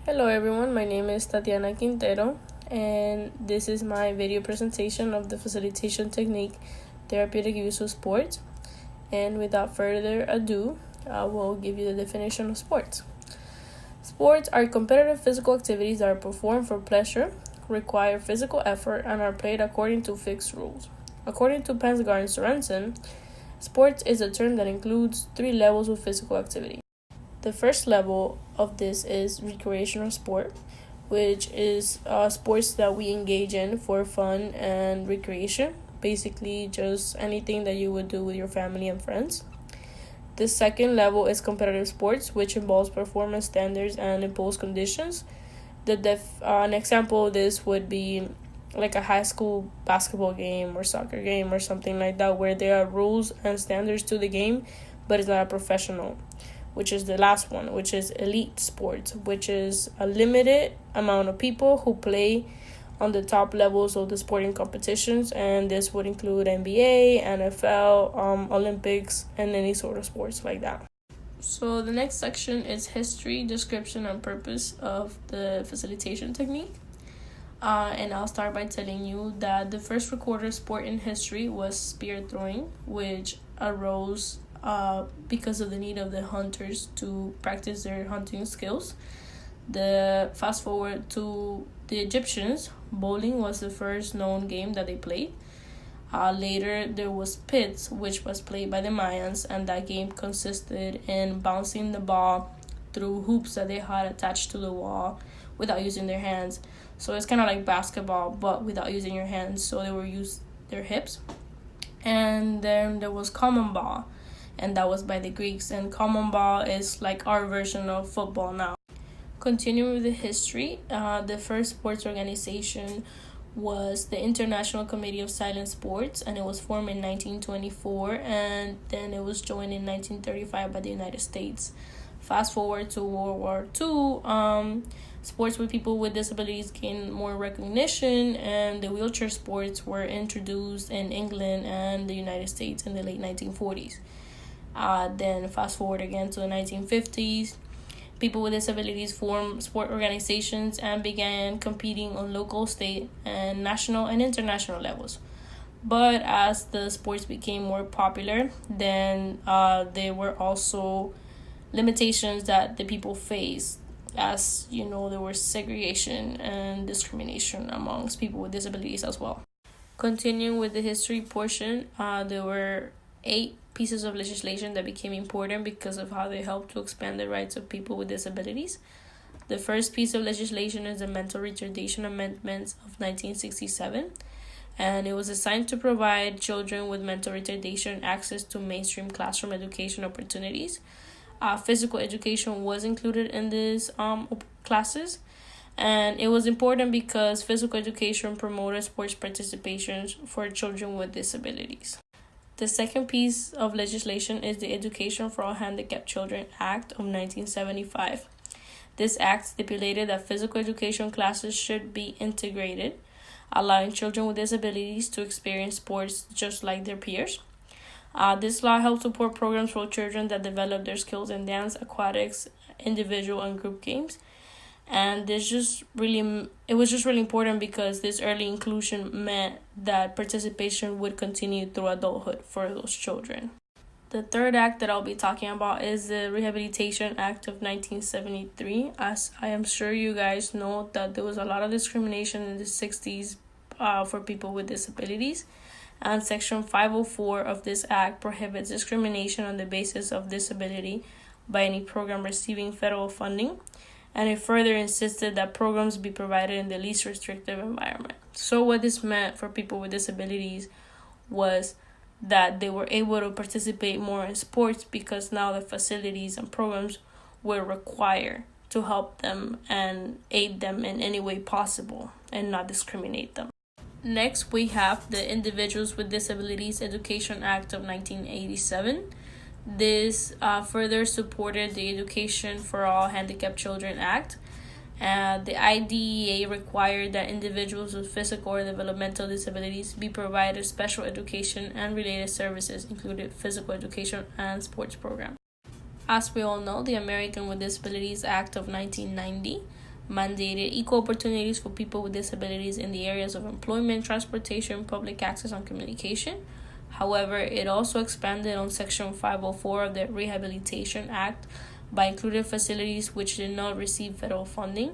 Hello everyone, my name is Tatiana Quintero and this is my video presentation of the facilitation technique therapeutic use of sports. And without further ado, I will give you the definition of sports. Sports are competitive physical activities that are performed for pleasure, require physical effort, and are played according to fixed rules. According to Pensgar and Sorensen, sports is a term that includes 3 levels of physical activity. The first level of this is recreational sport, which is sports that we engage in for fun and recreation. Basically, just anything that you would do with your family and friends. The second level is competitive sports, which involves performance standards and imposed conditions. An example of this would be like a high school basketball game or soccer game or something like that, where there are rules and standards to the game, but it's not a professional. Which is the last one, which is elite sports, which is a limited amount of people who play on the top levels of the sporting competitions, and this would include NBA, NFL, Olympics, and any sort of sports like that. So the next section is history, description, and purpose of the facilitation technique. And I'll start by telling you that the first recorded sport in history was spear throwing, which arose because of the need of the hunters to practice their hunting skills. Fast forward to the Egyptians, bowling was the first known game that they played. Later, there was pits, which was played by the Mayans, and that game consisted in bouncing the ball through hoops that they had attached to the wall without using their hands. So it's kind of like basketball, but without using your hands. So they were used their hips. And then there was common ball, and that was by the Greeks. And common ball is like our version of football now. Continuing with the history, the first sports organization was the International Committee of Silent Sports, and it was formed in 1924, and then it was joined in 1935 by the United States. Fast forward to World War II, sports with people with disabilities gained more recognition, and the wheelchair sports were introduced in England and the United States in the late 1940s. Then fast forward again to the 1950s, people with disabilities formed sport organizations and began competing on local, state, and national and international levels. But as the sports became more popular, then there were also limitations that the people faced. As you know, there was segregation and discrimination amongst people with disabilities as well. Continuing with the history portion, there were 8 pieces of legislation that became important because of how they helped to expand the rights of people with disabilities. The first piece of legislation is the Mental Retardation Amendments of 1967, and it was designed to provide children with mental retardation access to mainstream classroom education opportunities. Physical education was included in these classes, and it was important because physical education promoted sports participation for children with disabilities. The second piece of legislation is the Education for All Handicapped Children Act of 1975. This act stipulated that physical education classes should be integrated, allowing children with disabilities to experience sports just like their peers. This law helped support programs for children that develop their skills in dance, aquatics, individual and group games. And it was just really important because this early inclusion meant that participation would continue through adulthood for those children. The third act that I'll be talking about is the Rehabilitation Act of 1973. As I am sure you guys know that there was a lot of discrimination in the 60s for people with disabilities. And Section 504 of this act prohibits discrimination on the basis of disability by any program receiving federal funding. And it further insisted that programs be provided in the least restrictive environment. So what this meant for people with disabilities was that they were able to participate more in sports because now the facilities and programs were required to help them and aid them in any way possible and not discriminate them. Next, we have the Individuals with Disabilities Education Act of 1987. This further supported the Education for All Handicapped Children Act. The IDEA required that individuals with physical or developmental disabilities be provided special education and related services, including physical education and sports programs. As we all know, the American with Disabilities Act of 1990 mandated equal opportunities for people with disabilities in the areas of employment, transportation, public access, and communication. However, it also expanded on Section 504 of the Rehabilitation Act by including facilities which did not receive federal funding,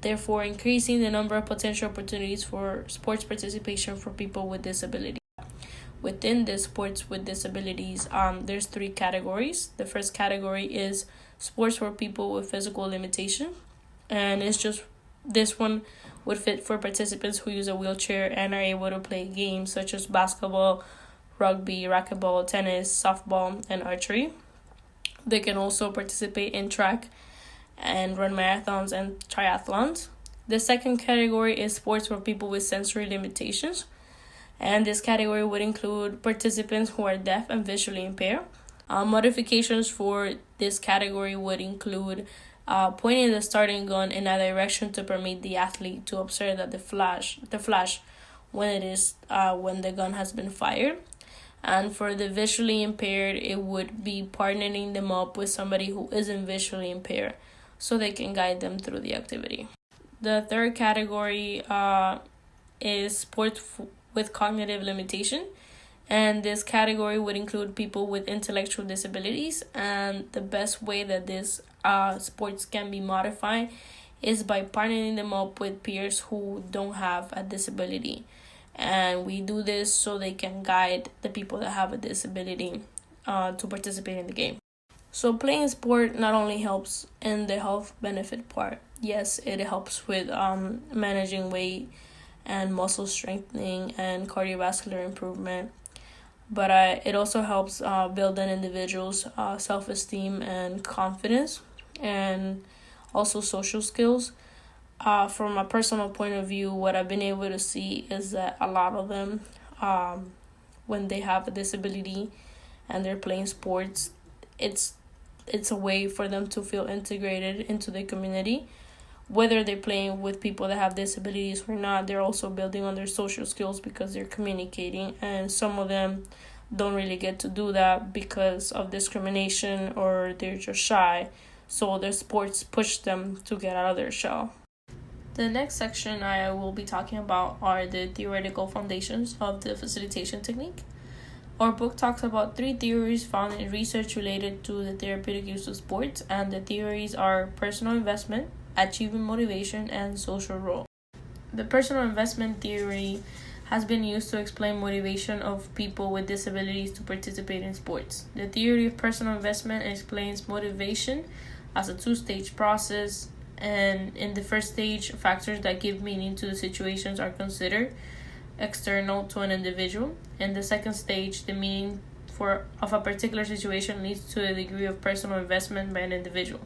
therefore increasing the number of potential opportunities for sports participation for people with disabilities. Within the sports with disabilities, there's 3 categories. The first category is sports for people with physical limitation, and it's just this one would fit for participants who use a wheelchair and are able to play games such as basketball, rugby, racquetball, tennis, softball, and archery. They can also participate in track and run marathons and triathlons. The second category is sports for people with sensory limitations, and this category would include participants who are deaf and visually impaired. Modifications for this category would include pointing the starting gun in a direction to permit the athlete to observe that the flash when the gun has been fired. And for the visually impaired, it would be partnering them up with somebody who isn't visually impaired so they can guide them through the activity. The third category is sports with cognitive limitation, and this category would include people with intellectual disabilities, and the best way that this sports can be modified is by partnering them up with peers who don't have a disability. And we do this so they can guide the people that have a disability to participate in the game. So playing sport not only helps in the health benefit part. Yes, it helps with managing weight and muscle strengthening and cardiovascular improvement. But it also helps build an individual's self-esteem and confidence, and also social skills. From a personal point of view, what I've been able to see is that a lot of them, when they have a disability and they're playing sports, it's a way for them to feel integrated into the community. Whether they're playing with people that have disabilities or not, they're also building on their social skills because they're communicating, and some of them don't really get to do that because of discrimination or they're just shy. So their sports push them to get out of their shell. The next section I will be talking about are the theoretical foundations of the facilitation technique. Our book talks about 3 theories found in research related to the therapeutic use of sports, and the theories are personal investment, achievement motivation, and social role. The personal investment theory has been used to explain motivation of people with disabilities to participate in sports. The theory of personal investment explains motivation as a 2-stage process, and in the first stage, factors that give meaning to the situations are considered external to an individual. In the second stage, the meaning of a particular situation leads to a degree of personal investment by an individual.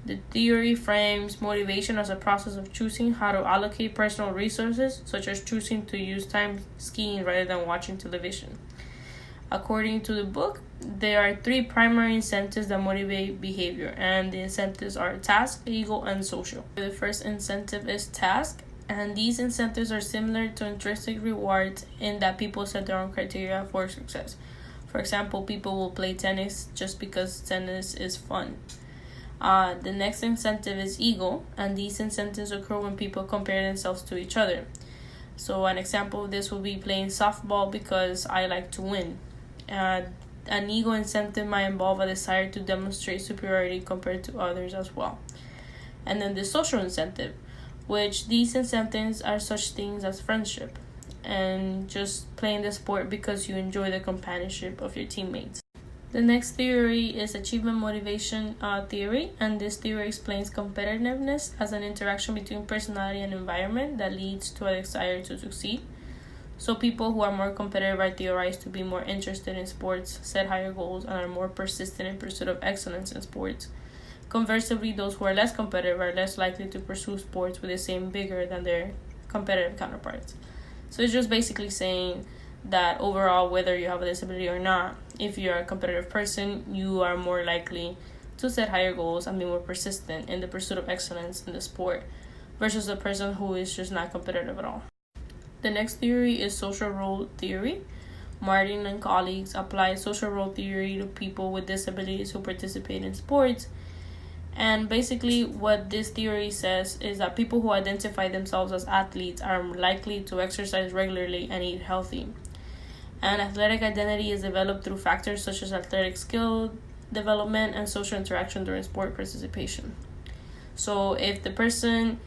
The theory frames motivation as a process of choosing how to allocate personal resources, such as choosing to use time skiing rather than watching television. According to the book, there are 3 primary incentives that motivate behavior, and the incentives are task, ego, and social. The first incentive is task, and these incentives are similar to intrinsic rewards in that people set their own criteria for success. For example, people will play tennis just because tennis is fun. The next incentive is ego, and these incentives occur when people compare themselves to each other. So an example of this will be playing softball because I like to win. An ego incentive might involve a desire to demonstrate superiority compared to others as well. And then the social incentive, which these incentives are such things as friendship and just playing the sport because you enjoy the companionship of your teammates. The next theory is achievement motivation theory, and this theory explains competitiveness as an interaction between personality and environment that leads to a desire to succeed. So people who are more competitive are theorized to be more interested in sports, set higher goals, and are more persistent in pursuit of excellence in sports. Conversely, those who are less competitive are less likely to pursue sports with the same vigor than their competitive counterparts. So it's just basically saying that overall, whether you have a disability or not, if you're a competitive person, you are more likely to set higher goals and be more persistent in the pursuit of excellence in the sport versus a person who is just not competitive at all. The next theory is social role theory. Martin and colleagues apply social role theory to people with disabilities who participate in sports, And basically what this theory says is that people who identify themselves as athletes are likely to exercise regularly and eat healthy. And athletic identity is developed through factors such as athletic skill development and social interaction during sport participation. So if the person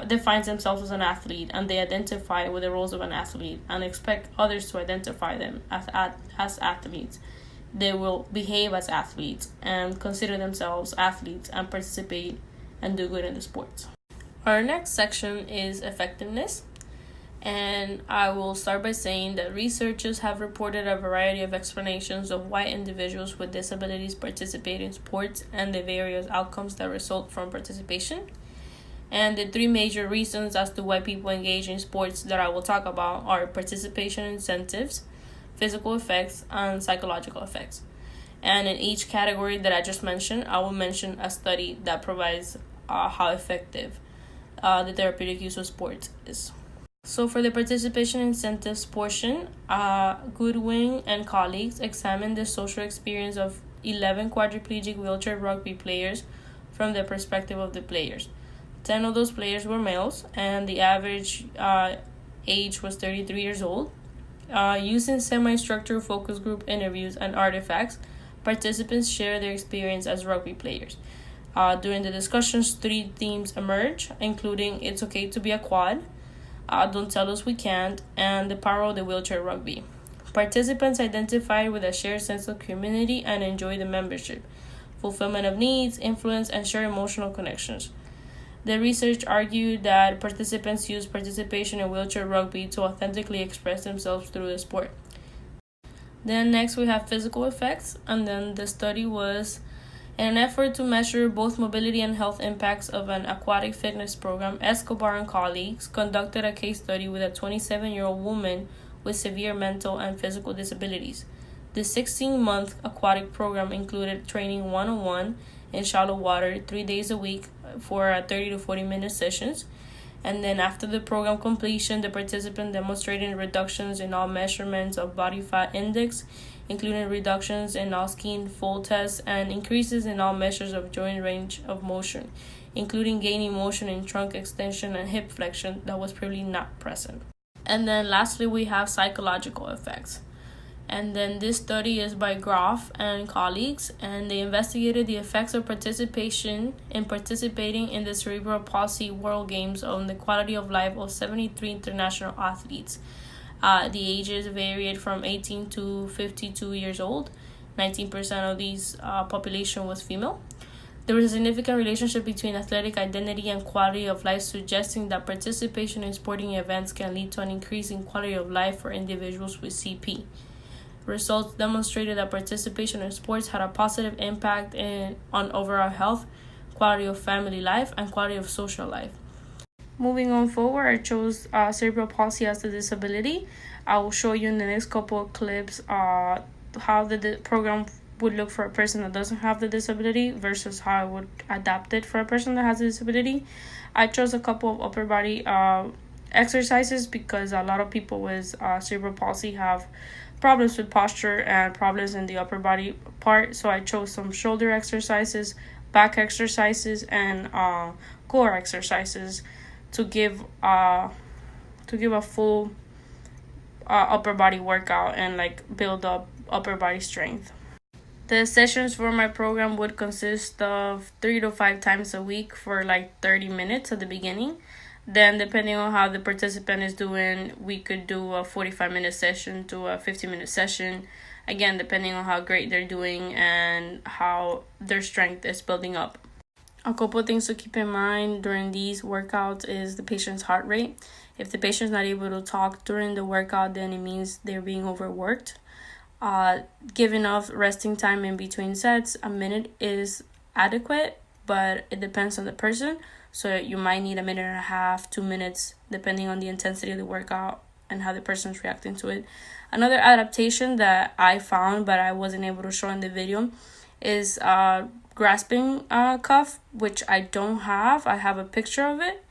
defines themselves as an athlete and they identify with the roles of an athlete and expect others to identify them as athletes, they will behave as athletes and consider themselves athletes and participate and do good in the sports. Our next section is effectiveness. And I will start by saying that researchers have reported a variety of explanations of why individuals with disabilities participate in sports and the various outcomes that result from participation. And the three major reasons as to why people engage in sports that I will talk about are participation incentives, physical effects, and psychological effects. And in each category that I just mentioned, I will mention a study that provides how effective the therapeutic use of sports is. So for the participation incentives portion, Goodwin and colleagues examined the social experience of 11 quadriplegic wheelchair rugby players from the perspective of the players. 10 of those players were males, and the average age was 33 years old. Using semi-structured focus group interviews and artifacts, participants share their experience as rugby players. During the discussions, 3 themes emerged, including "It's okay to be a quad," "Don't tell us we can't," and "The power of the wheelchair rugby." Participants identified with a shared sense of community and enjoyed the membership, fulfillment of needs, influence, and shared emotional connections. The research argued that participants use participation in wheelchair rugby to authentically express themselves through the sport. Then next we have physical effects, and then the study was in an effort to measure both mobility and health impacts of an aquatic fitness program. Escobar and colleagues conducted a case study with a 27-year-old woman with severe mental and physical disabilities. The 16-month aquatic program included training one-on-one in shallow water 3 days a week for 30 to 40-minute sessions. And then after the program completion, the participant demonstrated reductions in all measurements of body fat index, including reductions in all skin fold tests and increases in all measures of joint range of motion, including gaining motion in trunk extension and hip flexion that was previously not present. And then lastly, we have psychological effects. And then this study is by Groff and colleagues, and they investigated the effects of participating in the Cerebral Palsy World Games on the quality of life of 73 international athletes. The ages varied from 18 to 52 years old. 19% of these population was female. There was a significant relationship between athletic identity and quality of life, suggesting that participation in sporting events can lead to an increase in quality of life for individuals with CP. Results demonstrated that participation in sports had a positive impact on overall health, quality of family life, and quality of social life. Moving on forward, I chose cerebral palsy as a disability. I will show you in the next couple of clips how the program would look for a person that doesn't have the disability versus how I would adapt it for a person that has a disability. I chose a couple of upper body exercises because a lot of people with cerebral palsy have problems with posture and problems in the upper body part. So I chose some shoulder exercises, back exercises, and core exercises to give a full upper body workout and build up upper body strength. The sessions for my program would consist of 3 to 5 times a week for 30 minutes at the beginning. Then, depending on how the participant is doing, we could do a 45-minute session to a 50-minute session. Again, depending on how great they're doing and how their strength is building up. A couple of things to keep in mind during these workouts is the patient's heart rate. If the patient's not able to talk during the workout, then it means they're being overworked. Give enough resting time in between sets. A minute is adequate, but it depends on the person. So you might need a minute and a half, 2 minutes, depending on the intensity of the workout and how the person's reacting to it. Another adaptation that I found, but I wasn't able to show in the video, is grasping cuff, which I don't have. I have a picture of it,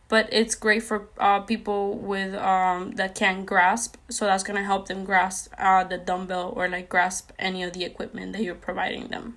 but it's great for people with that can't grasp. So that's going to help them grasp the dumbbell or grasp any of the equipment that you're providing them.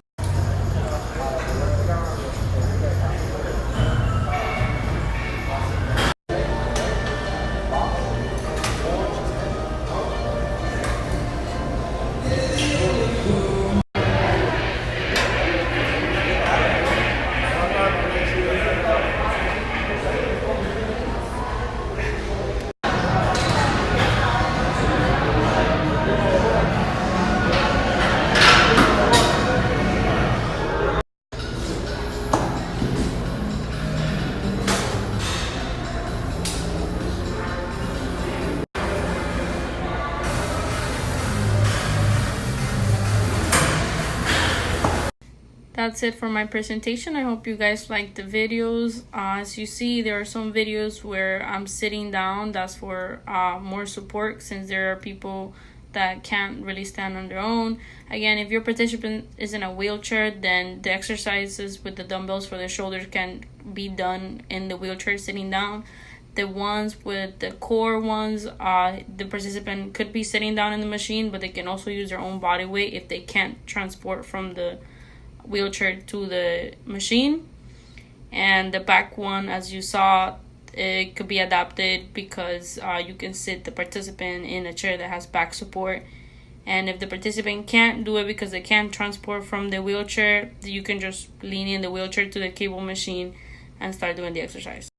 that's it for my presentation. I hope you guys like the videos. As you see, there are some videos where I'm sitting down. That's for more support, since there are people that can't really stand on their own. Again, if your participant is in a wheelchair, then the exercises with the dumbbells for their shoulders can be done in the wheelchair sitting down. The ones with the core ones, the participant could be sitting down in the machine, but they can also use their own body weight if they can't transport from the wheelchair to the machine. And the back one, as you saw, it could be adapted because you can sit the participant in a chair that has back support. And if the participant can't do it because they can't transport from the wheelchair, you can just lean in the wheelchair to the cable machine and start doing the exercise.